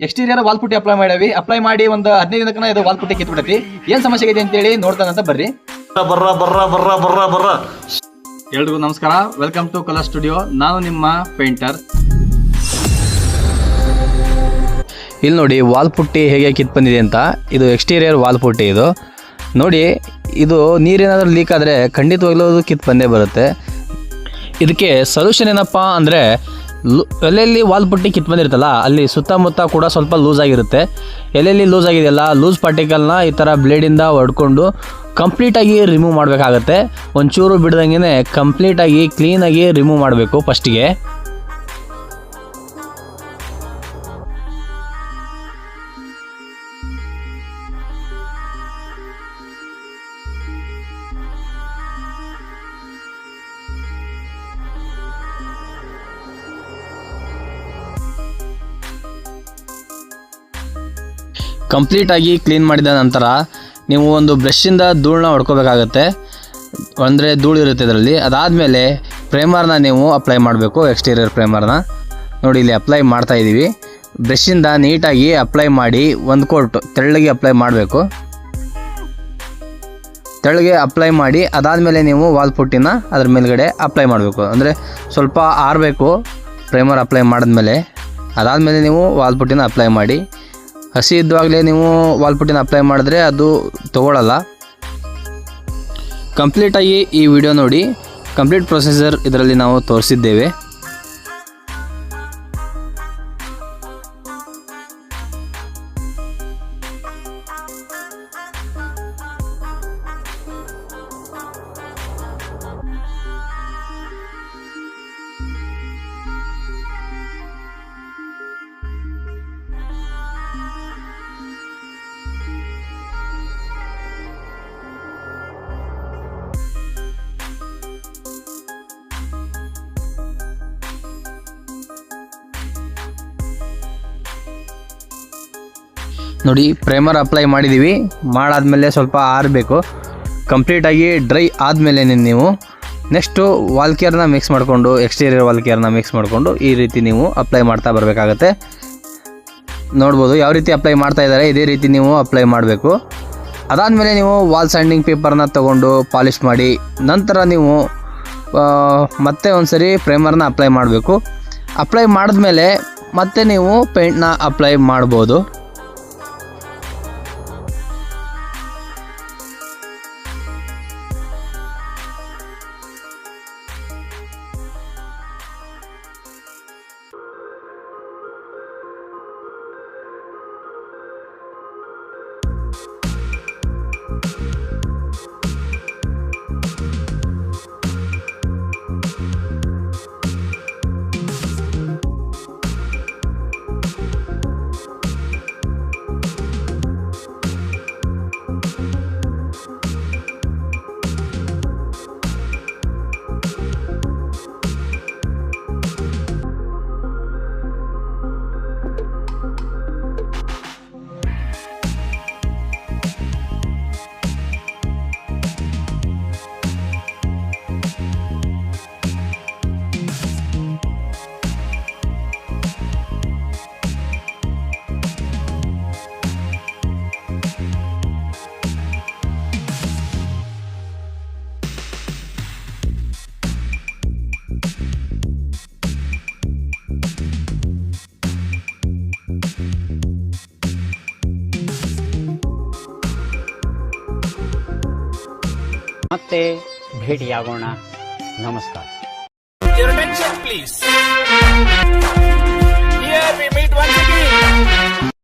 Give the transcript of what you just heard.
Exterior wall ಪುಟ್ಟಿ apply ಮಾಡಿ ಒಂದು 15 ದಿನಕ್ಕನ ಇದು ವಾಲ್ ಪುಟ್ಟಿ ಕಿತ್ಬಿಡತಿ. ಏನ್ ಸಮಸ್ಯೆ ಇದೆ ಅಂತೇಳಿ ನೋಡ್ತಾನಂತ ಬರ್ರಿ. ಎಲ್ರಿಗೂ ನಮಸ್ಕಾರ, ವೆಲ್ಕಮ್ ಟು ಕಲರ್ ಸ್ಟುಡಿಯೋ. ನಾನು ನಿಮ್ಮ ಪೇಂಟರ್. ಇಲ್ಲಿ ನೋಡಿ ವಾಲ್ ಪುಟ್ಟಿ ಹೇಗೆ ಕಿತ್ ಬಂದಿದೆ ಅಂತ. ಇದು ಎಕ್ಸ್ಟೀರಿಯರ್ ವಾಲ್ ಪುಟ್ಟಿ. ಇದು ನೋಡಿ, ಇದು ನೀರೇನಾದ್ರೂ ಲೀಕ್ ಆದರೆ ಖಂಡಿತವಾಗ್ಲೂ ಕಿತ್ ಬಂದೇ ಬರುತ್ತೆ. ಇದಕ್ಕೆ ಸೊಲ್ಯೂಷನ್ ಏನಪ್ಪ ಅಂದರೆ, ಎಲ್ಲೆಲ್ಲಿ ವಾಲ್ ಪುಟ್ಟಿ ಕಿತ್ ಬಂದಿರುತ್ತಲ್ಲ ಅಲ್ಲಿ ಸುತ್ತಮುತ್ತ ಕೂಡ ಸ್ವಲ್ಪ ಲೂಸ್ ಆಗಿರುತ್ತೆ. ಎಲ್ಲೆಲ್ಲಿ ಲೂಸ್ ಆಗಿದೆಯಲ್ಲ, ಲೂಸ್ ಪಾರ್ಟಿಕಲ್ನ ಈ ಥರ ಬ್ಲೇಡಿಂದ ಹೊಡ್ಕೊಂಡು ಕಂಪ್ಲೀಟಾಗಿ ರಿಮೂವ್ ಮಾಡಬೇಕಾಗತ್ತೆ. ಒಂಚೂರು ಬಿಡ್ದಂಗೆ ಕಂಪ್ಲೀಟಾಗಿ ಕ್ಲೀನಾಗಿ ರಿಮೂವ್ ಮಾಡಬೇಕು ಫಸ್ಟಿಗೆ. ಕಂಪ್ಲೀಟಾಗಿ ಕ್ಲೀನ್ ಮಾಡಿದ ನಂತರ ನೀವು ಒಂದು ಬ್ರಷಿಂದ ಧೂಳನ್ನ ಹೊಡ್ಕೋಬೇಕಾಗತ್ತೆ. ಅಂದರೆ ಧೂಳು ಇರುತ್ತೆ ಇದರಲ್ಲಿ. ಅದಾದಮೇಲೆ ಪ್ರೈಮರ್ನ ನೀವು ಅಪ್ಲೈ ಮಾಡಬೇಕು. ಎಕ್ಸ್ಟೀರಿಯರ್ ಪ್ರೈಮರ್ನ ನೋಡಿ ಇಲ್ಲಿ ಅಪ್ಲೈ ಮಾಡ್ತಾಯಿದ್ದೀವಿ. ಬ್ರಷಿಂದ ನೀಟಾಗಿ ಅಪ್ಲೈ ಮಾಡಿ ಒಂದು ಕೋಟ್ ತೆಳ್ಳಗೆ ಅಪ್ಲೈ ಮಾಡಬೇಕು. ತೆಳ್ಳಗೆ ಅಪ್ಲೈ ಮಾಡಿ ಅದಾದಮೇಲೆ ನೀವು ವಾಲ್ ಪುಟ್ಟಿನ ಅದ್ರ ಮೇಲ್ಗಡೆ ಅಪ್ಲೈ ಮಾಡಬೇಕು. ಅಂದರೆ ಸ್ವಲ್ಪ ಆರಬೇಕು ಪ್ರೈಮರ್ ಅಪ್ಲೈ ಮಾಡಿದ್ಮೇಲೆ. ಅದಾದಮೇಲೆ ನೀವು ವಾಲ್ ಪುಟ್ಟಿನ ಅಪ್ಲೈ ಮಾಡಿ. ಹಸಿ ಇದ್ದಾಗಲೇ ನೀವು ವಾಲ್ ಪುಟ್ಟಿನ ಅಪ್ಲೈ ಮಾಡಿದ್ರೆ ಅದು ತಗೊಳ್ಳಲ್ಲ. ಕಂಪ್ಲೀಟಾಗಿ ಈ ವಿಡಿಯೋ ನೋಡಿ, ಕಂಪ್ಲೀಟ್ ಪ್ರೊಸೀಜರ್ ಇದರಲ್ಲಿ ನಾವು ತೋರಿಸಿದ್ದೇವೆ. ನೋಡಿ, ಪ್ರೈಮರ್ ಅಪ್ಲೈ ಮಾಡಿದ್ದೀವಿ. ಮಾಡಾದಮೇಲೆ ಸ್ವಲ್ಪ ಆರಬೇಕು. ಕಂಪ್ಲೀಟಾಗಿ ಡ್ರೈ ಆದಮೇಲೆ ನೀವು ನೆಕ್ಸ್ಟು ವಾಲ್ ಕೇರ್ನ ಮಿಕ್ಸ್ ಮಾಡಿಕೊಂಡು, ಎಕ್ಸ್ಟೀರಿಯರ್ ವಾಲ್ ಕೇರ್ನ ಮಿಕ್ಸ್ ಮಾಡಿಕೊಂಡು ಈ ರೀತಿ ನೀವು ಅಪ್ಲೈ ಮಾಡ್ತಾ ಬರಬೇಕಾಗತ್ತೆ. ನೋಡ್ಬೋದು ಯಾವ ರೀತಿ ಅಪ್ಲೈ ಮಾಡ್ತಾ ಇದ್ದಾರೆ, ಇದೇ ರೀತಿ ನೀವು ಅಪ್ಲೈ ಮಾಡಬೇಕು. ಅದಾದಮೇಲೆ ನೀವು ವಾಲ್ ಸ್ಯಾಂಡಿಂಗ್ ಪೇಪರ್ನ ತೊಗೊಂಡು ಪಾಲಿಷ್ ಮಾಡಿ ನಂತರ ನೀವು ಮತ್ತೆ ಒಂದು ಸರಿ ಪ್ರೈಮರ್ನ ಅಪ್ಲೈ ಮಾಡಬೇಕು. ಅಪ್ಲೈ ಮಾಡಿದ್ಮೇಲೆ ಮತ್ತೆ ನೀವು ಪೇಂಟ್ನ ಅಪ್ಲೈ ಮಾಡ್ಬೋದು. ಮತ್ತೆ ಭೇಟಿಯಾಗೋಣ. ನಮಸ್ಕಾರ. Your attention please. Here we meet once again.